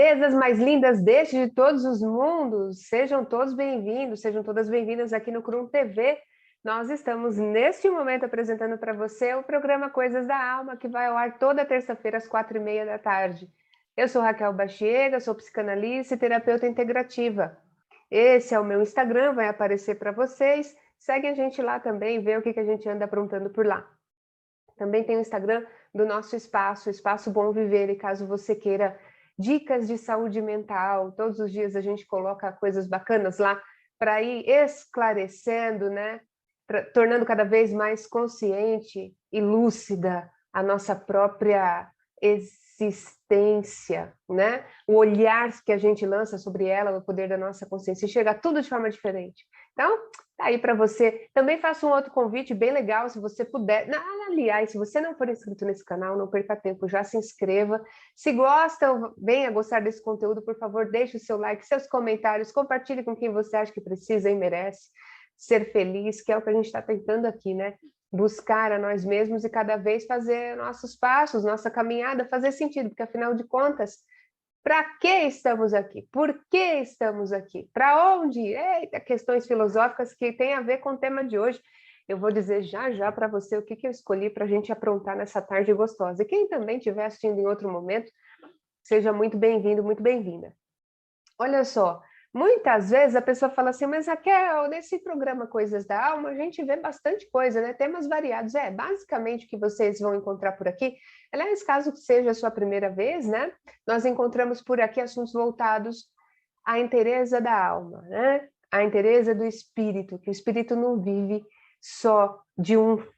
belezas mais lindas de todos os mundos, sejam todos bem-vindos, sejam todas bem-vindas aqui no Crum TV. Nós estamos, neste momento, apresentando para você o programa Coisas da Alma, que vai ao ar toda terça-feira, às 4h30 da tarde. Eu sou Raquel Bachiega, sou psicanalista e terapeuta integrativa. Esse é o meu Instagram, vai aparecer para vocês. Segue a gente lá também, vê o que a gente anda aprontando por lá. Também tem o Instagram do nosso espaço, Espaço Bom Viver, e caso você queira dicas de saúde mental, todos os dias a gente coloca coisas bacanas lá para ir esclarecendo, né? Tornando cada vez mais consciente e lúcida a nossa própria existência, né? O olhar que a gente lança sobre ela, o poder da nossa consciência, enxerga tudo de forma diferente. Então, tá aí para você. Também faço um outro convite bem legal, se você puder. Aliás, se você não for inscrito nesse canal, não perca tempo, já se inscreva. Se gosta, venha gostar desse conteúdo, por favor, deixe o seu like, seus comentários, compartilhe com quem você acha que precisa e merece ser feliz, que é o que a gente está tentando aqui, né? Buscar a nós mesmos e cada vez fazer nossos passos, nossa caminhada fazer sentido, porque afinal de contas, para que estamos aqui? Por que estamos aqui? Para onde? Eita, questões filosóficas que têm a ver com o tema de hoje. Eu vou dizer já para você o que eu escolhi para a gente aprontar nessa tarde gostosa. E quem também estiver assistindo em outro momento, seja muito bem-vindo, muito bem-vinda. Olha só, muitas vezes a pessoa fala assim, mas Raquel, nesse programa Coisas da Alma, a gente vê bastante coisa, né? Temas variados. Basicamente o que vocês vão encontrar por aqui. Aliás, caso seja a sua primeira vez, né? Nós encontramos por aqui assuntos voltados à inteireza da alma, né? À inteireza do espírito, que o espírito não vive só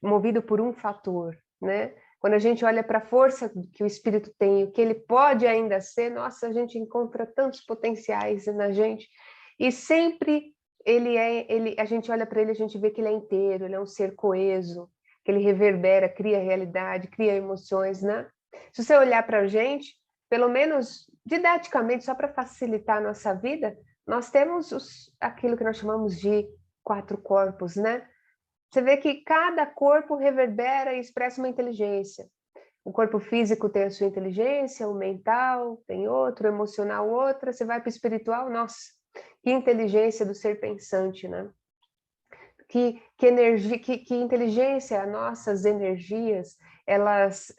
movido por um fator, né? Quando a gente olha para a força que o espírito tem, o que ele pode ainda ser, nossa, a gente encontra tantos potenciais na gente. E sempre a gente olha para ele, a gente vê que ele é inteiro, ele é um ser coeso, que ele reverbera, cria realidade, cria emoções, né? Se você olhar para a gente, pelo menos didaticamente, só para facilitar a nossa vida, nós temos aquilo que nós chamamos de 4 corpos, né? Você vê que cada corpo reverbera e expressa uma inteligência. O corpo físico tem a sua inteligência, o mental tem outro, o emocional outra. Você vai para o espiritual, nossa, que inteligência do ser pensante, né? Que energia, que inteligência, nossas energias, elas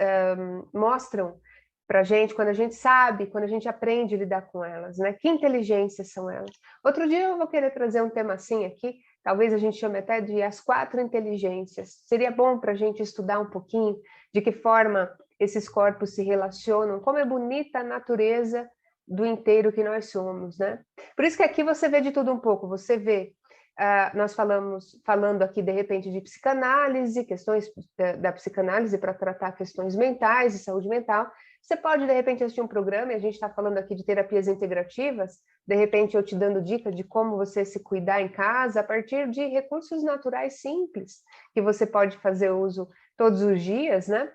mostram para a gente, quando a gente sabe, quando a gente aprende a lidar com elas, né? Que inteligências são elas? Outro dia eu vou querer trazer um tema assim aqui, talvez a gente chame até de as 4 inteligências. Seria bom para a gente estudar um pouquinho de que forma esses corpos se relacionam, como é bonita a natureza do inteiro que nós somos, né? Por isso que aqui você vê de tudo um pouco, você vê nós falando aqui, de repente, de psicanálise, questões da psicanálise para tratar questões mentais e saúde mental. Você pode, de repente, assistir um programa, e a gente está falando aqui de terapias integrativas, de repente eu te dando dica de como você se cuidar em casa, a partir de recursos naturais simples, que você pode fazer uso todos os dias, né?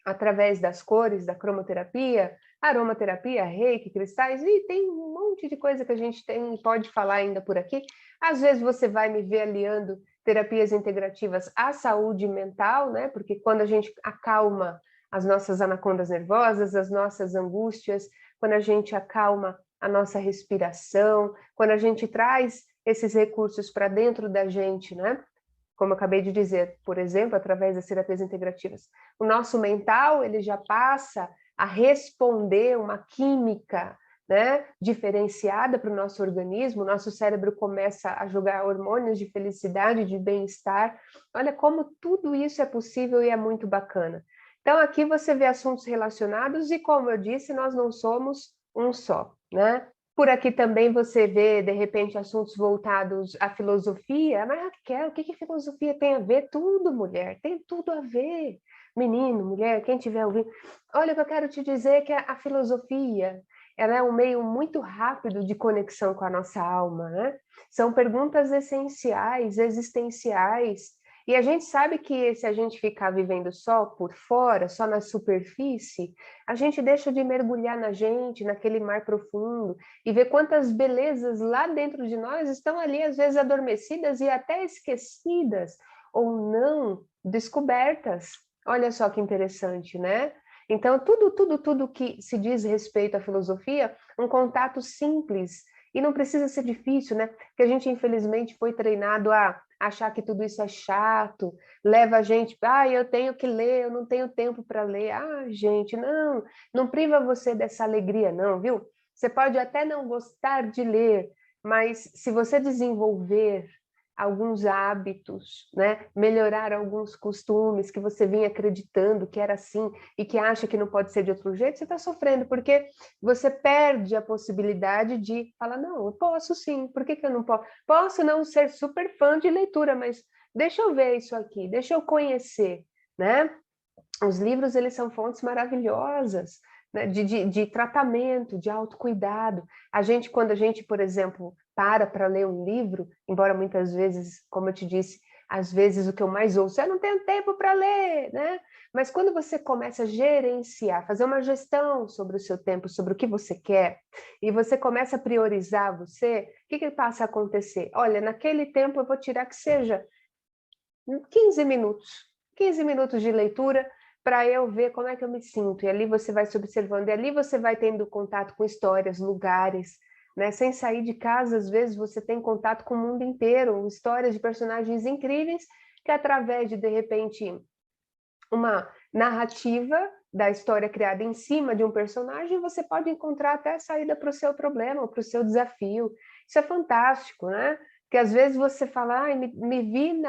Através das cores, da cromoterapia, aromaterapia, reiki, cristais, e tem um monte de coisa que a gente pode falar ainda por aqui. Às vezes você vai me ver aliando terapias integrativas à saúde mental, né? Porque quando a gente acalma as nossas anacondas nervosas, as nossas angústias, quando a gente acalma a nossa respiração, quando a gente traz esses recursos para dentro da gente, né? Como eu acabei de dizer, por exemplo, através das terapias integrativas. O nosso mental, ele já passa a responder uma química, né, diferenciada para o nosso organismo, o nosso cérebro começa a jogar hormônios de felicidade, de bem-estar. Olha como tudo isso é possível e é muito bacana. Então, aqui você vê assuntos relacionados e, como eu disse, nós não somos um só, né? Por aqui também você vê, de repente, assuntos voltados à filosofia. Mas, Raquel, o que filosofia tem a ver? Tudo, mulher, tem tudo a ver. Menino, mulher, quem estiver ouvindo. Olha, o que eu quero te dizer é que a filosofia, ela é um meio muito rápido de conexão com a nossa alma, né? São perguntas essenciais, existenciais. E a gente sabe que se a gente ficar vivendo só por fora, só na superfície, a gente deixa de mergulhar na gente, naquele mar profundo, e ver quantas belezas lá dentro de nós estão ali, às vezes adormecidas e até esquecidas, ou não descobertas. Olha só que interessante, né? Então, tudo que se diz respeito à filosofia, um contato simples, e não precisa ser difícil, né? Porque a gente, infelizmente, foi treinado a achar que tudo isso é chato, leva a gente, eu tenho que ler, eu não tenho tempo para ler. Gente, não priva você dessa alegria, não, viu? Você pode até não gostar de ler, mas se você desenvolver alguns hábitos, né? Melhorar alguns costumes que você vinha acreditando que era assim e que acha que não pode ser de outro jeito, você está sofrendo, porque você perde a possibilidade de falar, não, eu posso sim, por que eu não posso? Posso não ser super fã de leitura, mas deixa eu ver isso aqui, deixa eu conhecer, né? Os livros, eles são fontes maravilhosas, né, de tratamento, de autocuidado. Quando a gente, por exemplo, para ler um livro, embora muitas vezes, como eu te disse, às vezes o que eu mais ouço é: eu não tenho tempo para ler, né? Mas quando você começa a gerenciar, fazer uma gestão sobre o seu tempo, sobre o que você quer, e você começa a priorizar você, o que passa a acontecer? Olha, naquele tempo eu vou tirar que seja 15 minutos, 15 minutos de leitura, para eu ver como é que eu me sinto. E ali você vai se observando, e ali você vai tendo contato com histórias, lugares, né? Sem sair de casa, às vezes você tem contato com o mundo inteiro, histórias de personagens incríveis, que através de repente, uma narrativa da história criada em cima de um personagem, você pode encontrar até a saída para o seu problema, para o seu desafio. Isso é fantástico, né? Porque às vezes você fala, me vi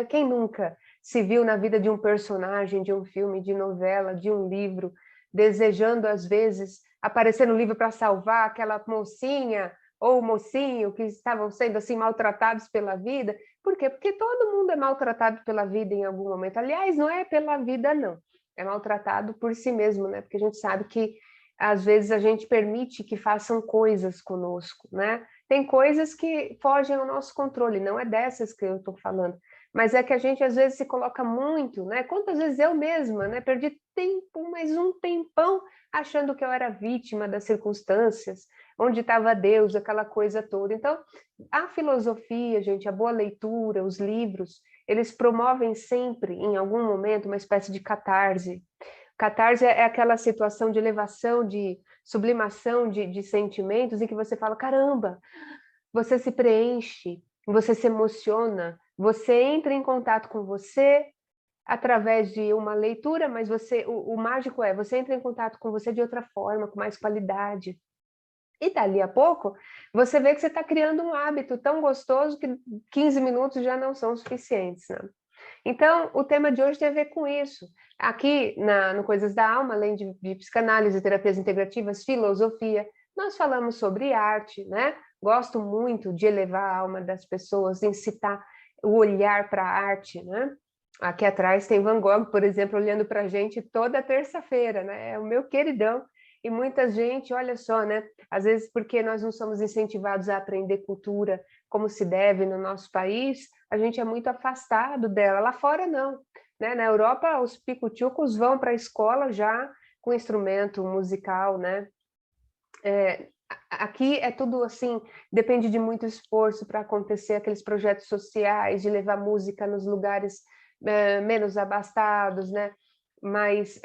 quem nunca se viu na vida de um personagem, de um filme, de novela, de um livro, desejando às vezes aparecer no livro para salvar aquela mocinha ou mocinho que estavam sendo assim maltratados pela vida. Por quê? Porque todo mundo é maltratado pela vida em algum momento. Aliás, não é pela vida, não. É maltratado por si mesmo, né? Porque a gente sabe que às vezes a gente permite que façam coisas conosco, né? Tem coisas que fogem ao nosso controle, não é dessas que eu estou falando, mas é que a gente às vezes se coloca muito, né? Quantas vezes eu mesma, né? Perdi tempo, mais um tempão, achando que eu era vítima das circunstâncias, onde estava Deus, aquela coisa toda. Então, a filosofia, gente, a boa leitura, os livros, eles promovem sempre, em algum momento, uma espécie de catarse. Catarse é aquela situação de elevação, de sublimação de sentimentos em que você fala, caramba, você se preenche, você se emociona, você entra em contato com você através de uma leitura, mas o mágico é, você entra em contato com você de outra forma, com mais qualidade. E dali a pouco, você vê que você está criando um hábito tão gostoso que 15 minutos já não são suficientes, né? Então, o tema de hoje tem a ver com isso. Aqui no Coisas da Alma, além de psicanálise, terapias integrativas, filosofia, nós falamos sobre arte, né? Gosto muito de elevar a alma das pessoas, incitar o olhar para a arte, né? Aqui atrás tem Van Gogh, por exemplo, olhando para a gente toda terça-feira, né? É o meu queridão. E muita gente, olha só, né? Às vezes porque nós não somos incentivados a aprender cultura como se deve no nosso país, a gente é muito afastado dela. Lá fora, não. Né? Na Europa, os picuchucos vão para a escola já com instrumento musical, né? Aqui é tudo assim, depende de muito esforço para acontecer aqueles projetos sociais, de levar música nos lugares menos abastados, né? Mas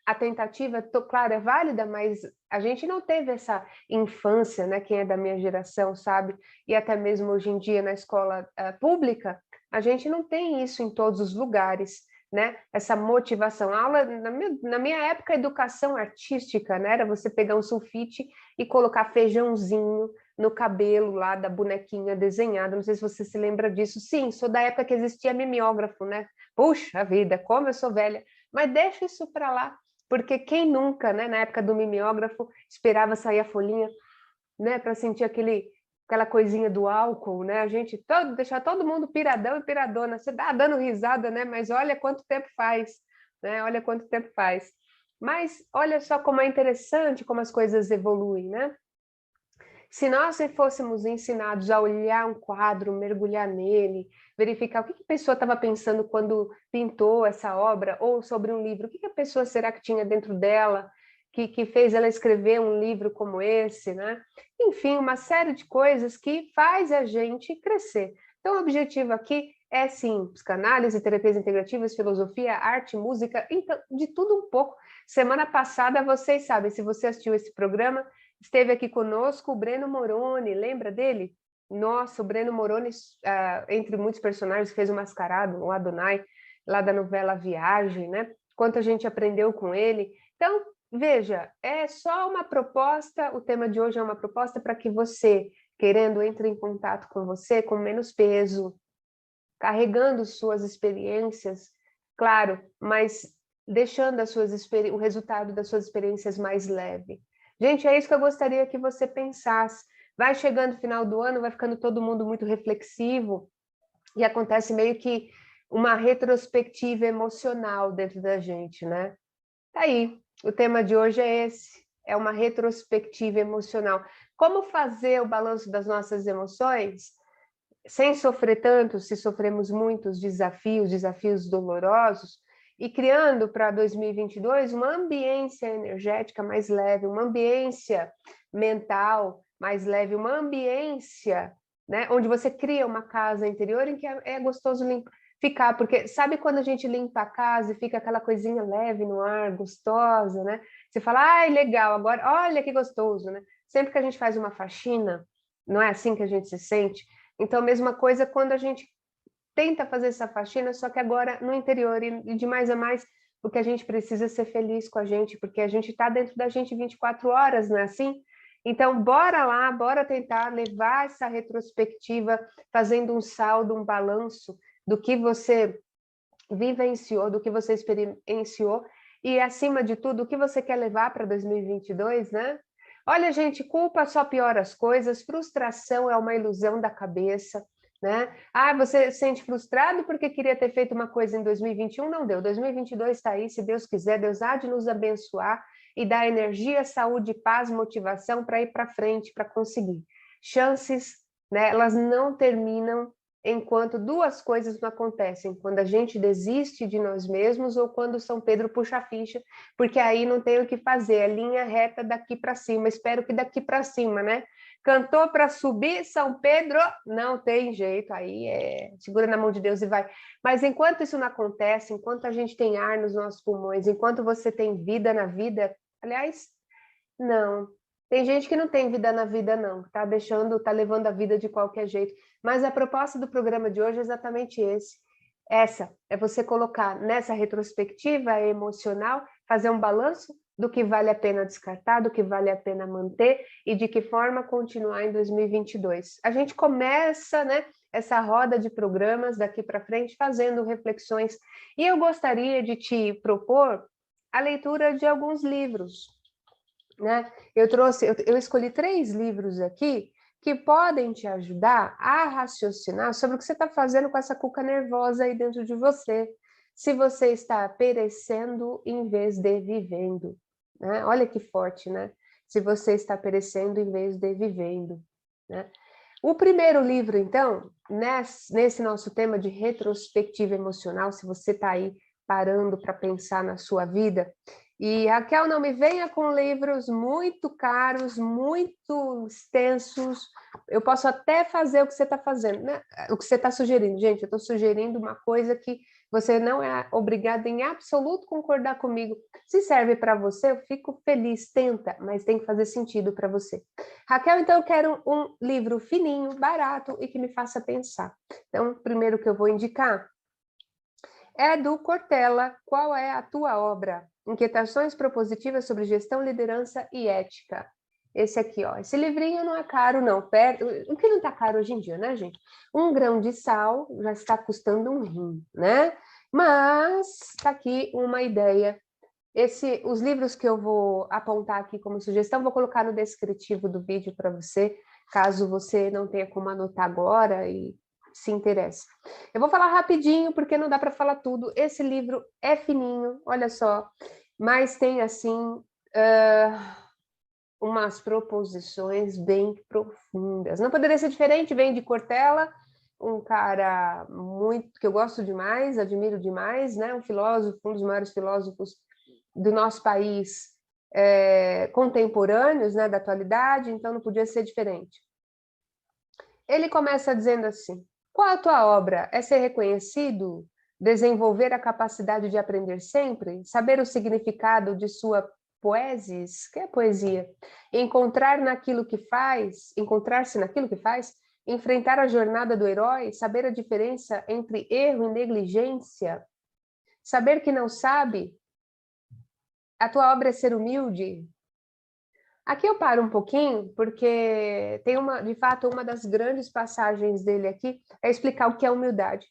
a tentativa, claro, é válida, mas a gente não teve essa infância, né? Quem é da minha geração sabe, e até mesmo hoje em dia na escola pública, a gente não tem isso em todos os lugares, né? Essa motivação. A aula, na minha época, a educação artística, né? Era você pegar um sulfite e colocar feijãozinho no cabelo lá da bonequinha desenhada. Não sei se você se lembra disso. Sim, sou da época que existia mimeógrafo, né? Puxa vida, como eu sou velha. Mas deixa isso para lá, porque quem nunca, né, na época do mimeógrafo, esperava sair a folhinha, né, para sentir aquela coisinha do álcool, né? A gente deixar todo mundo piradão e piradona. Você dá dando risada, né? Mas olha quanto tempo faz, né? Olha quanto tempo faz. Mas olha só como é interessante como as coisas evoluem, né? Se nós fôssemos ensinados a olhar um quadro, mergulhar nele, verificar o que a pessoa estava pensando quando pintou essa obra, ou sobre um livro, o que a pessoa será que tinha dentro dela, que fez ela escrever um livro como esse, né? Enfim, uma série de coisas que faz a gente crescer. Então, o objetivo aqui É sim, psicanálise, terapias integrativas, filosofia, arte, música, então, de tudo um pouco. Semana passada, vocês sabem, se você assistiu esse programa, esteve aqui conosco o Breno Moroni, lembra dele? Nossa, o Breno Moroni, entre muitos personagens, fez o Mascarado, o Adonai, lá da novela Viagem, né? Quanto a gente aprendeu com ele. Então, veja, é só uma proposta, o tema de hoje é uma proposta para que você, querendo, entre em contato com você com menos peso, carregando suas experiências, claro, mas deixando o resultado das suas experiências mais leve. Gente, é isso que eu gostaria que você pensasse. Vai chegando o final do ano, vai ficando todo mundo muito reflexivo e acontece meio que uma retrospectiva emocional dentro da gente, né? Tá aí, o tema de hoje é esse, é uma retrospectiva emocional. Como fazer o balanço das nossas emoções sem sofrer tanto, se sofremos muitos desafios dolorosos, e criando para 2022 uma ambiência energética mais leve, uma ambiência mental mais leve, uma ambiência, né, onde você cria uma casa interior em que é gostoso ficar, porque sabe quando a gente limpa a casa e fica aquela coisinha leve no ar, gostosa, né? Você fala, ai, legal, agora, olha que gostoso, né? Sempre que a gente faz uma faxina, não é assim que a gente se sente? Então, mesma coisa quando a gente tenta fazer essa faxina, só que agora no interior, e de mais a mais, porque a gente precisa ser feliz com a gente, porque a gente está dentro da gente 24 horas, não é assim? Então, bora lá, bora tentar levar essa retrospectiva, fazendo um saldo, um balanço do que você vivenciou, do que você experienciou, e acima de tudo, o que você quer levar para 2022, né? Olha, gente, culpa só piora as coisas, frustração é uma ilusão da cabeça, né? Ah, você se sente frustrado porque queria ter feito uma coisa em 2021, não deu. 2022 está aí, se Deus quiser, Deus há de nos abençoar e dar energia, saúde, paz, motivação para ir para frente, para conseguir. Chances, né, elas não terminam enquanto duas coisas não acontecem, quando a gente desiste de nós mesmos ou quando São Pedro puxa a ficha, porque aí não tem o que fazer, é linha reta daqui para cima, espero que daqui para cima, né? Cantou para subir, São Pedro, não tem jeito, aí segura na mão de Deus e vai. Mas enquanto isso não acontece, enquanto a gente tem ar nos nossos pulmões, enquanto você tem vida na vida, aliás, não. Tem gente que não tem vida na vida, não. Tá levando a vida de qualquer jeito. Mas a proposta do programa de hoje é exatamente essa é você colocar nessa retrospectiva emocional, fazer um balanço do que vale a pena descartar, do que vale a pena manter e de que forma continuar em 2022. A gente começa, né, essa roda de programas daqui para frente fazendo reflexões. E eu gostaria de te propor a leitura de alguns livros, né? Eu escolhi 3 livros aqui que podem te ajudar a raciocinar sobre o que você está fazendo com essa cuca nervosa aí dentro de você. Se você está perecendo em vez de vivendo, né? Olha que forte, né? Se você está perecendo em vez de vivendo, né? O primeiro livro, então, nesse nosso tema de retrospectiva emocional, se você está aí parando para pensar na sua vida, e Raquel, não me venha com livros muito caros, muito extensos. Eu posso até fazer o que você está fazendo, né? O que você está sugerindo. Gente, eu estou sugerindo uma coisa que você não é obrigado em absoluto concordar comigo. Se serve para você, eu fico feliz, tenta, mas tem que fazer sentido para você. Raquel, então eu quero um livro fininho, barato e que me faça pensar. Então, o primeiro que eu vou indicar é do Cortella. Qual é a tua obra? Inquietações propositivas sobre gestão, liderança e ética. Esse aqui, ó. Esse livrinho não é caro, não. O que não está caro hoje em dia, né, gente? 1 grão de sal já está custando um rim, né? Mas está aqui uma ideia. Os livros que eu vou apontar aqui como sugestão, vou colocar no descritivo do vídeo para você, caso você não tenha como anotar agora e se interesse. Eu vou falar rapidinho, porque não dá para falar tudo. Esse livro é fininho, olha só, mas tem, assim, umas proposições bem profundas. Não poderia ser diferente, vem de Cortella, um cara muito que eu gosto demais, admiro demais, né? Um filósofo, um dos maiores filósofos do nosso país contemporâneos, né, da atualidade, então não podia ser diferente. Ele começa dizendo assim: Qual a tua obra? É ser reconhecido? Desenvolver a capacidade de aprender sempre? Saber o significado de sua poesis? Que é poesia? Encontrar-se naquilo que faz? Enfrentar a jornada do herói? Saber a diferença entre erro e negligência? Saber que não sabe? A tua obra é ser humilde? Aqui eu paro um pouquinho, porque tem de fato, uma das grandes passagens dele aqui é explicar o que é humildade,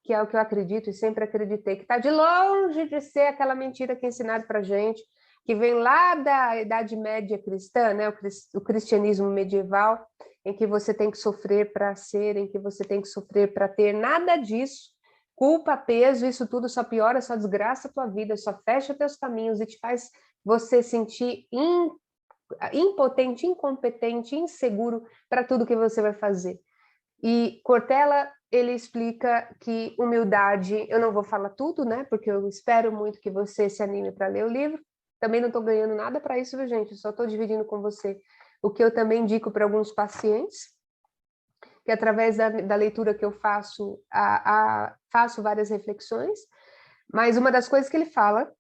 que é o que eu acredito e sempre acreditei, que está de longe de ser aquela mentira que é ensinada para gente, que vem lá da Idade Média cristã, né? O cristianismo medieval, em que você tem que sofrer para ser, em que você tem que sofrer para ter, nada disso. Culpa, peso, isso tudo só piora, só desgraça a tua vida, só fecha teus caminhos e te faz você sentir impotente, incompetente, inseguro para tudo que você vai fazer. E Cortella, ele explica que humildade, eu não vou falar tudo, né? Porque eu espero muito que você se anime para ler o livro. Também não estou ganhando nada para isso, viu, gente? Eu só estou dividindo com você o que eu também indico para alguns pacientes, que através da leitura que eu faço, faço várias reflexões. Mas uma das coisas que ele fala,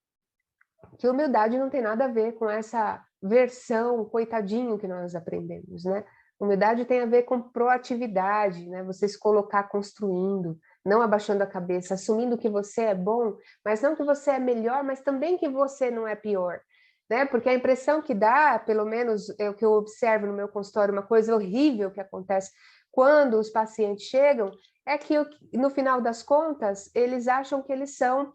que humildade não tem nada a ver com essa versão coitadinho que nós aprendemos, né? Humildade tem a ver com proatividade, né? Você se colocar construindo, não abaixando a cabeça, assumindo que você é bom, mas não que você é melhor, mas também que você não é pior, né? Porque a impressão que dá, pelo menos é o que eu observo no meu consultório, uma coisa horrível que acontece quando os pacientes chegam, é que no final das contas, eles acham que eles são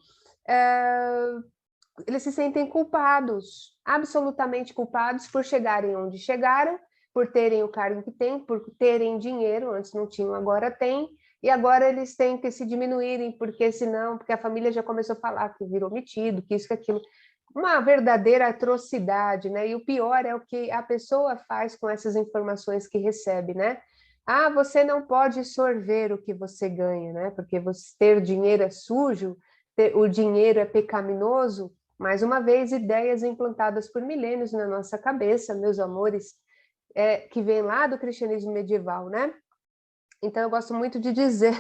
eles se sentem culpados, absolutamente culpados por chegarem onde chegaram, por terem o cargo que têm, por terem dinheiro, antes não tinham, agora têm, e agora eles têm que se diminuírem, porque senão, porque a família já começou a falar que virou metido, que isso, que aquilo. Uma verdadeira atrocidade, né? E o pior é o que a pessoa faz com essas informações que recebe, né? Ah, você não pode sorver o que você ganha, né? Porque você ter dinheiro é sujo, o dinheiro é pecaminoso. Mais uma vez, ideias implantadas por milênios na nossa cabeça, meus amores, que vem lá do cristianismo medieval, né? Então, eu gosto muito de dizer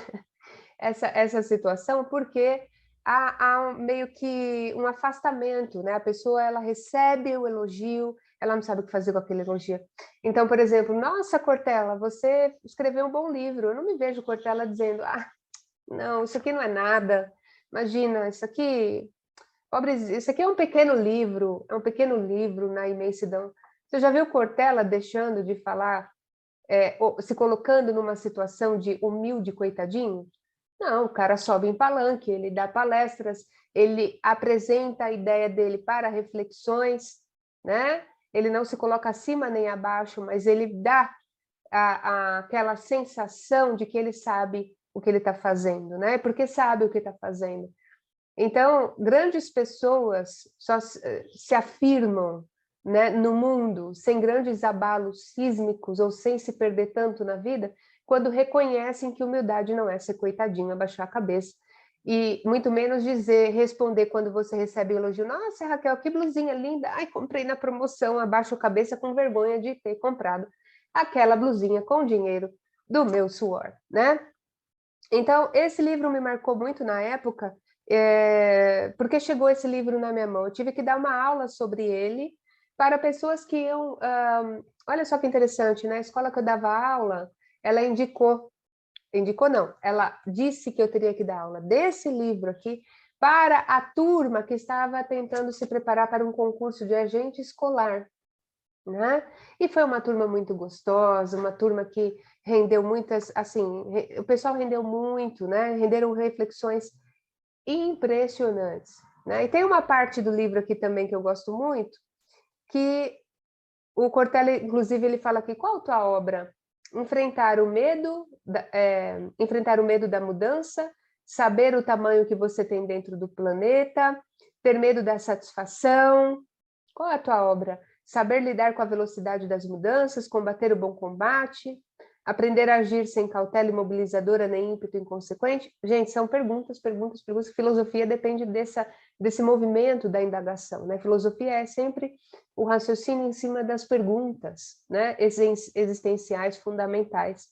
essa situação, porque há meio que um afastamento, né? A pessoa, ela recebe o elogio, ela não sabe o que fazer com aquele elogio. Então, por exemplo, nossa, Cortella, você escreveu um bom livro. Eu não me vejo Cortella dizendo, ah, não, isso aqui não é nada. Imagina, isso aqui isso aqui é um pequeno livro na imensidão. Você já viu Cortella deixando de falar, se colocando numa situação de humilde coitadinho? Não, o cara sobe em palanque, ele dá palestras, ele apresenta a ideia dele para reflexões, né? Ele não se coloca acima nem abaixo, mas ele dá aquela sensação de que ele sabe o que ele está fazendo, né? Porque sabe o que está fazendo. Então, grandes pessoas só se afirmam, né, no mundo sem grandes abalos sísmicos ou sem se perder tanto na vida, quando reconhecem que humildade não é ser coitadinho, abaixar a cabeça. E muito menos responder quando você recebe um elogio. Nossa, Raquel, que blusinha linda. Ai, comprei na promoção, abaixo a cabeça com vergonha de ter comprado aquela blusinha com dinheiro do meu suor, né? Então, esse livro me marcou muito na época, porque chegou esse livro na minha mão. Eu tive que dar uma aula sobre ele para pessoas que iam. Olha só que interessante, na escola que eu dava aula, ela indicou não, ela disse que eu teria que dar aula desse livro aqui para a turma que estava tentando se preparar para um concurso de agente escolar, né? E foi uma turma muito gostosa, uma turma que rendeu muitas, assim, o pessoal rendeu muito, né? Renderam reflexões impressionantes, né? E tem uma parte do livro aqui também que eu gosto muito, que o Cortella, inclusive, ele fala aqui, qual a tua obra? Enfrentar o medo da mudança, saber o tamanho que você tem dentro do planeta, ter medo da satisfação. Qual é a tua obra? Saber lidar com a velocidade das mudanças, combater o bom combate, aprender a agir sem cautela imobilizadora nem ímpeto inconsequente? Gente, são perguntas, perguntas, perguntas. Filosofia depende desse movimento da indagação, né? Filosofia é sempre o raciocínio em cima das perguntas, né? Existenciais, fundamentais.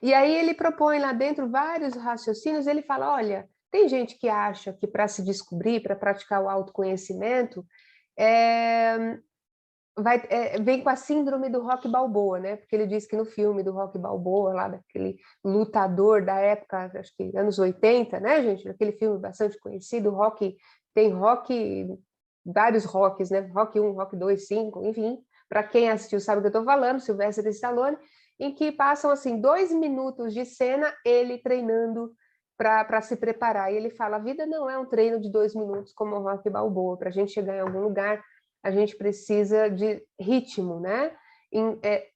E aí ele propõe lá dentro vários raciocínios, ele fala, olha, tem gente que acha que para se descobrir, para praticar o autoconhecimento, vem com a síndrome do Rocky Balboa, né? Porque ele diz que no filme do Rocky Balboa, lá daquele lutador da época, acho que anos 80, né, gente? Aquele filme bastante conhecido, tem vários Rocks, né? Rock 1, Rock 2, 5, enfim. Para quem assistiu sabe o que eu estou falando, Sylvester Stallone, em que passam, assim, 2 minutos de cena, ele treinando para se preparar. E ele fala, a vida não é um treino de 2 minutos como o Rocky Balboa, para a gente chegar em algum lugar, a gente precisa de ritmo, né?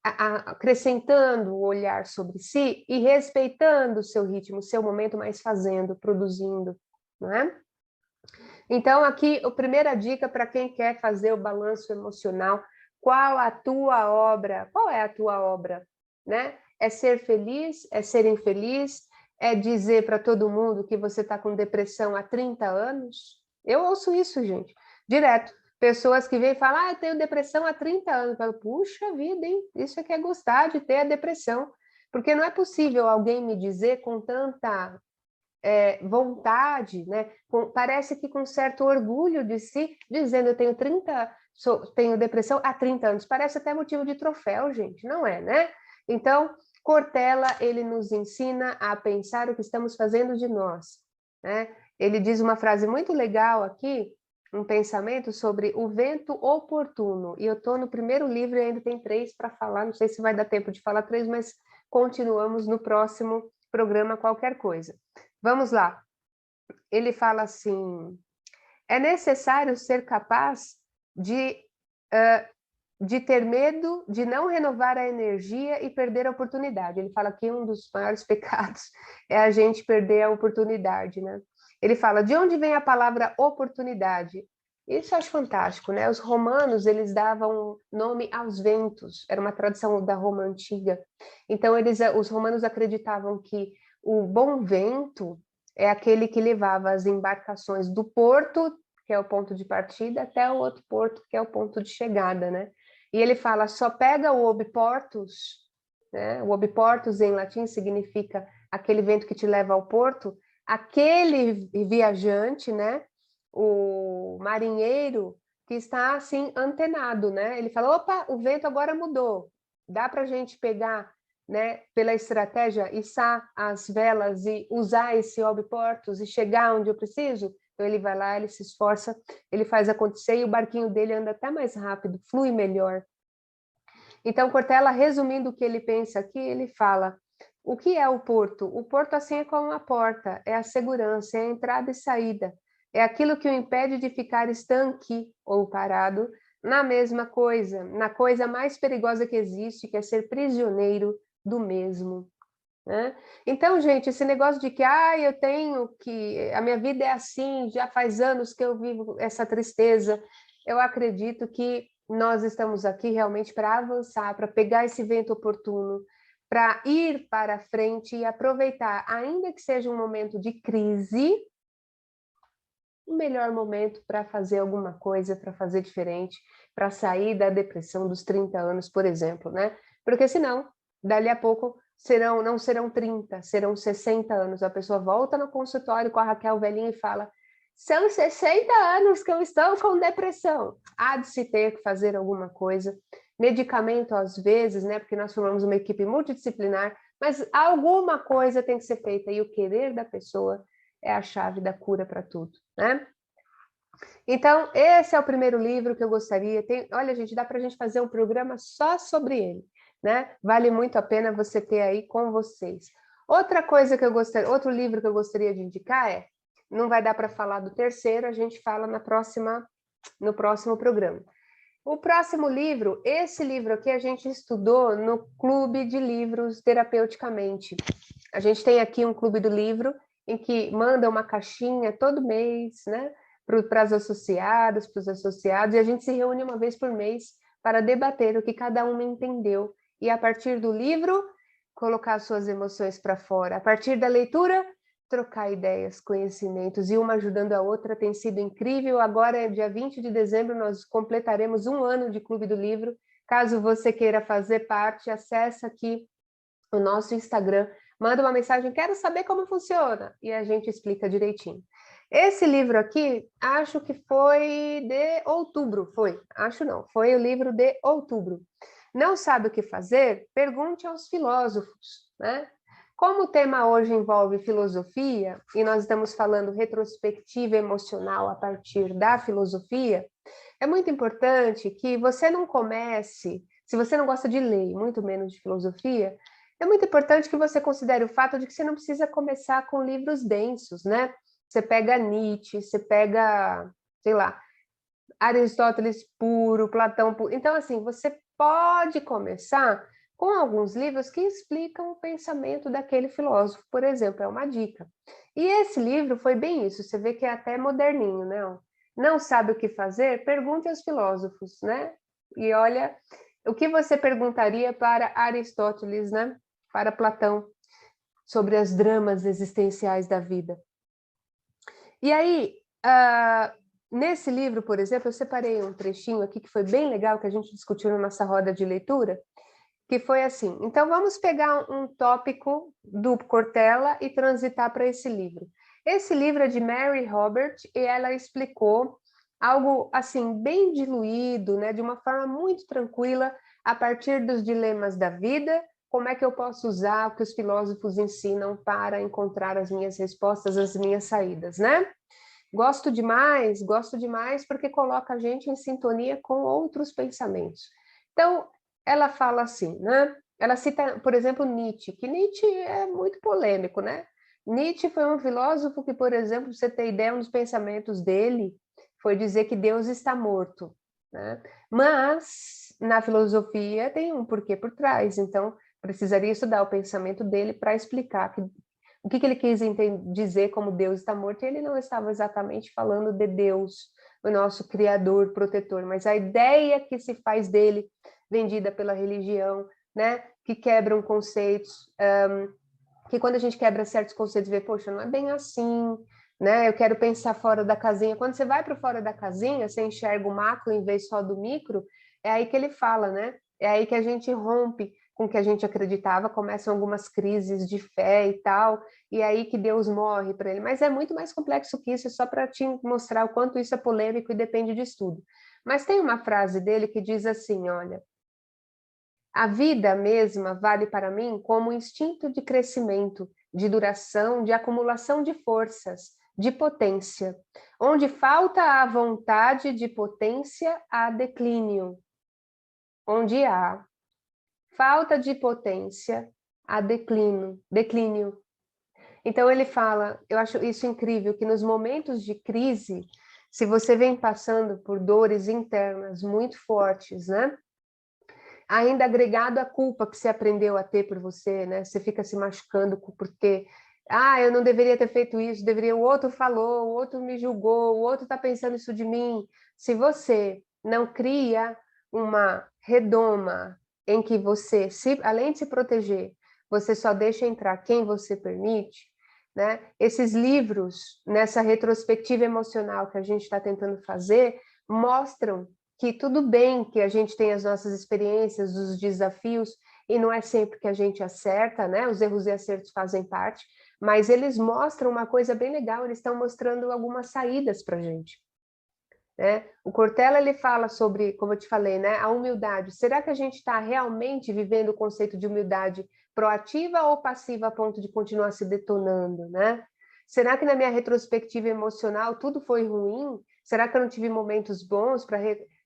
Acrescentando o olhar sobre si e respeitando o seu ritmo, o seu momento, mas fazendo, produzindo, não é? Então, aqui, a primeira dica para quem quer fazer o balanço emocional, qual a tua obra? Qual é a tua obra? Né? É ser feliz? É ser infeliz? É dizer para todo mundo que você está com depressão há 30 anos? Eu ouço isso, gente, direto. Pessoas que vêm e falam, eu tenho depressão há 30 anos. Eu falo, puxa vida, hein? Isso é que é gostar de ter a depressão. Porque não é possível alguém me dizer com tanta vontade, né? Parece que com certo orgulho de si, dizendo eu tenho tenho depressão há 30 anos. Parece até motivo de troféu, gente, não é, né? Então, Cortella, ele nos ensina a pensar o que estamos fazendo de nós, né? Ele diz uma frase muito legal aqui, um pensamento sobre o vento oportuno. E eu estou no primeiro livro e ainda tem 3 para falar, não sei se vai dar tempo de falar 3, mas continuamos no próximo programa qualquer coisa. Vamos lá. Ele fala assim, é necessário ser capaz de ter medo de não renovar a energia e perder a oportunidade. Ele fala que um dos maiores pecados é a gente perder a oportunidade, né? Ele fala, de onde vem a palavra oportunidade? Isso eu acho fantástico, né? Os romanos, eles davam nome aos ventos, era uma tradição da Roma antiga. Então, os romanos acreditavam que o bom vento é aquele que levava as embarcações do porto, que é o ponto de partida, até o outro porto, que é o ponto de chegada, né? E ele fala, só pega o obiportus, né? O obiportus em latim significa aquele vento que te leva ao porto, aquele viajante, né? O marinheiro que está assim antenado, né? Ele fala, opa, o vento agora mudou, dá para a gente pegar, né? Pela estratégia, içar as velas e usar esse obiportus e chegar onde eu preciso. Então ele vai lá, ele se esforça, ele faz acontecer e o barquinho dele anda até mais rápido, flui melhor. Então, Cortella, resumindo o que ele pensa aqui, ele fala, o que é o porto? O porto, assim, é como uma porta, é a segurança, é a entrada e saída, é aquilo que o impede de ficar estanque ou parado na mesma coisa, na coisa mais perigosa que existe, que é ser prisioneiro do mesmo. Né? Então, gente, esse negócio de que eu tenho que a minha vida é assim, já faz anos que eu vivo essa tristeza, eu acredito que nós estamos aqui realmente para avançar, para pegar esse vento oportuno, para ir para frente e aproveitar, ainda que seja um momento de crise, o melhor momento para fazer alguma coisa, para fazer diferente, para sair da depressão dos 30 anos, por exemplo, né? Porque senão, dali a pouco, não serão 30, serão 60 anos. A pessoa volta no consultório com a Raquel velhinha e fala, são 60 anos que eu estou com depressão. Há de se ter que fazer alguma coisa. Medicamento, às vezes, né? Porque nós formamos uma equipe multidisciplinar, mas alguma coisa tem que ser feita. E o querer da pessoa é a chave da cura para tudo, né? Então, esse é o primeiro livro que eu gostaria. Olha, gente, dá para a gente fazer um programa só sobre ele, né? Vale muito a pena você ter aí com vocês. Outro livro que eu gostaria de indicar não vai dar para falar do terceiro, a gente fala no próximo programa. O próximo livro, esse livro aqui a gente estudou no Clube de Livros Terapeuticamente. A gente tem aqui um Clube do Livro em que manda uma caixinha todo mês, né? Para as associadas, para os associados, e a gente se reúne uma vez por mês para debater o que cada uma entendeu. E a partir do livro, colocar suas emoções para fora. A partir da leitura, trocar ideias, conhecimentos, e uma ajudando a outra, tem sido incrível. Agora, dia 20 de dezembro, nós completaremos 1 ano de Clube do Livro. Caso você queira fazer parte, acessa aqui o nosso Instagram, manda uma mensagem, quero saber como funciona, e a gente explica direitinho. Esse livro aqui, acho que foi de outubro, foi o livro de outubro. Não sabe o que fazer? Pergunte aos filósofos, né? Como o tema hoje envolve filosofia, e nós estamos falando retrospectiva emocional a partir da filosofia, é muito importante que você não comece, se você não gosta de ler, muito menos de filosofia, é muito importante que você considere o fato de que você não precisa começar com livros densos, né? Você pega Nietzsche, você pega, sei lá, Aristóteles puro, Platão puro. Então, assim, você pode começar com alguns livros que explicam o pensamento daquele filósofo, por exemplo, é uma dica. E esse livro foi bem isso, você vê que é até moderninho, né? Não sabe o que fazer? Pergunte aos filósofos, né? E olha, o que você perguntaria para Aristóteles, né? Para Platão, sobre as dramas existenciais da vida. E aí, nesse livro, por exemplo, eu separei um trechinho aqui que foi bem legal, que a gente discutiu na nossa roda de leitura, que foi assim, então vamos pegar um tópico do Cortella e transitar para esse livro. Esse livro é de Mary Robert e ela explicou algo assim bem diluído, né, de uma forma muito tranquila, a partir dos dilemas da vida, como é que eu posso usar o que os filósofos ensinam para encontrar as minhas respostas, as minhas saídas, né? Gosto demais porque coloca a gente em sintonia com outros pensamentos. Então, ela fala assim, né? Ela cita, por exemplo, Nietzsche, que Nietzsche é muito polêmico, né? Nietzsche foi um filósofo que, por exemplo, pra você ter ideia, um dos pensamentos dele foi dizer que Deus está morto, né? Mas, na filosofia, tem um porquê por trás, então precisaria estudar o pensamento dele para explicar o que ele quis dizer como Deus está morto, e ele não estava exatamente falando de Deus, o nosso criador, protetor, mas a ideia que se faz dele, vendida pela religião, né, que quebram conceitos, que quando a gente quebra certos conceitos, vê, poxa, não é bem assim, né, eu quero pensar fora da casinha. Quando você vai para fora da casinha, você enxerga o macro em vez só do micro, é aí que ele fala, né, é aí que a gente rompe com o que a gente acreditava, começam algumas crises de fé e tal, e aí que Deus morre para ele. Mas é muito mais complexo que isso, é só para te mostrar o quanto isso é polêmico e depende de estudo. Mas tem uma frase dele que diz assim, olha, a vida mesma vale para mim como um instinto de crescimento, de duração, de acumulação de forças, de potência. Onde falta a vontade de potência, há declínio. Onde há falta de potência, há declínio. Então ele fala, eu acho isso incrível, que nos momentos de crise, se você vem passando por dores internas muito fortes, né? Ainda agregado à culpa que você aprendeu a ter por você, né? Você fica se machucando porque, eu não deveria ter feito isso, deveria, o outro falou, o outro me julgou, o outro está pensando isso de mim. Se você não cria uma redoma em que você, além de se proteger, você só deixa entrar quem você permite, né? Esses livros, nessa retrospectiva emocional que a gente está tentando fazer, mostram que tudo bem que a gente tem as nossas experiências, os desafios, e não é sempre que a gente acerta, né? Os erros e acertos fazem parte, mas eles mostram uma coisa bem legal, eles estão mostrando algumas saídas para a gente. Né? O Cortella, ele fala sobre, como eu te falei, né, a humildade. Será que a gente está realmente vivendo o conceito de humildade proativa ou passiva a ponto de continuar se detonando, né? Será que na minha retrospectiva emocional tudo foi ruim? Será que eu não tive momentos bons para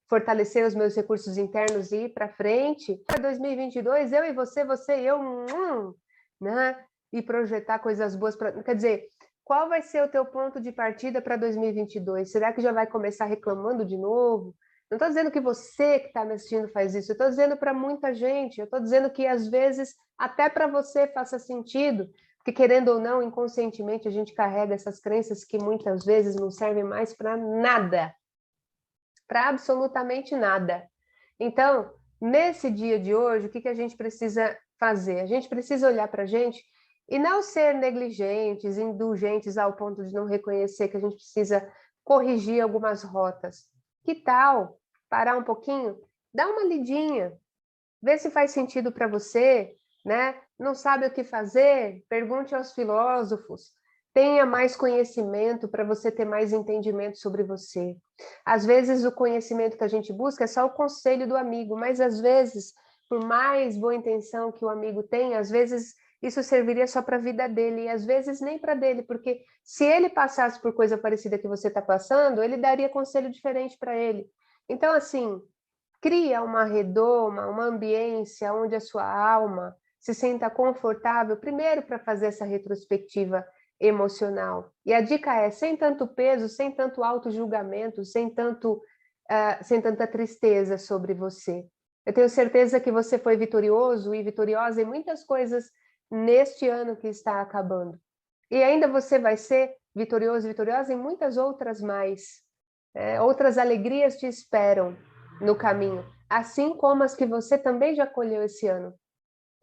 fortalecer os meus recursos internos e ir para frente? Para 2022, eu e você e eu, né? E projetar coisas boas para, quer dizer, qual vai ser o teu ponto de partida para 2022? Será que já vai começar reclamando de novo? Não estou dizendo que você que está me assistindo faz isso, eu estou dizendo para muita gente, eu estou dizendo que às vezes até para você faça sentido, porque querendo ou não, inconscientemente a gente carrega essas crenças que muitas vezes não servem mais para nada, para absolutamente nada. Então, nesse dia de hoje, o que a gente precisa fazer? A gente precisa olhar para a gente e não ser negligentes, indulgentes ao ponto de não reconhecer que a gente precisa corrigir algumas rotas. Que tal parar um pouquinho, dar uma lidinha, ver se faz sentido para você, né? Não sabe o que fazer? Pergunte aos filósofos. Tenha mais conhecimento para você ter mais entendimento sobre você. Às vezes o conhecimento que a gente busca é só o conselho do amigo, mas às vezes, por mais boa intenção que o amigo tenha, às vezes isso serviria só para a vida dele, e às vezes nem para dele, porque se ele passasse por coisa parecida que você está passando, ele daria conselho diferente para ele. Então, assim, cria uma redoma, uma ambiência onde a sua alma se sinta confortável, primeiro para fazer essa retrospectiva emocional. E a dica é, sem tanto peso, sem tanto auto-julgamento, sem tanta tristeza sobre você. Eu tenho certeza que você foi vitorioso e vitoriosa em muitas coisas neste ano que está acabando. E ainda você vai ser vitorioso e vitoriosa em muitas outras mais. Outras alegrias te esperam no caminho, assim como as que você também já colheu esse ano.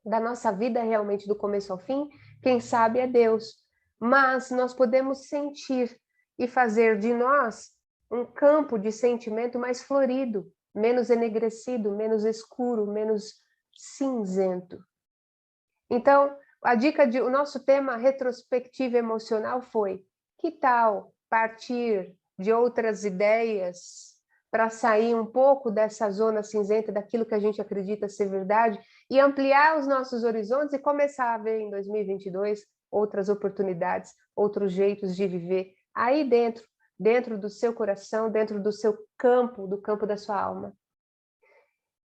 Da nossa vida, realmente, do começo ao fim, quem sabe é Deus. Mas nós podemos sentir e fazer de nós um campo de sentimento mais florido, menos enegrecido, menos escuro, menos cinzento. Então, o nosso tema retrospectiva emocional foi: que tal partir de outras ideias para sair um pouco dessa zona cinzenta, daquilo que a gente acredita ser verdade, e ampliar os nossos horizontes e começar a ver em 2022 outras oportunidades, outros jeitos de viver aí dentro do seu coração, dentro do seu campo, do campo da sua alma.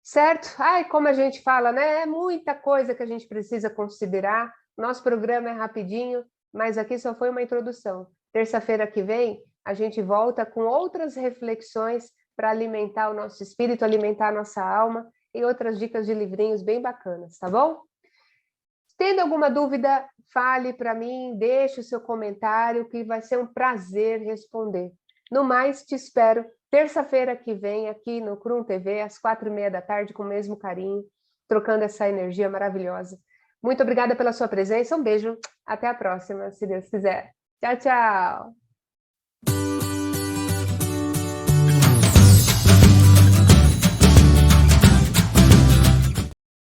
Certo? Ai, como a gente fala, né? É muita coisa que a gente precisa considerar. Nosso programa é rapidinho, mas aqui só foi uma introdução. Terça-feira que vem, a gente volta com outras reflexões para alimentar o nosso espírito, alimentar a nossa alma e outras dicas de livrinhos bem bacanas, tá bom? Tendo alguma dúvida, fale para mim, deixe o seu comentário, que vai ser um prazer responder. No mais, te espero terça-feira que vem aqui no Crum TV, às 4:30 da tarde, com o mesmo carinho, trocando essa energia maravilhosa. Muito obrigada pela sua presença, um beijo, até a próxima, se Deus quiser. Tchau, tchau!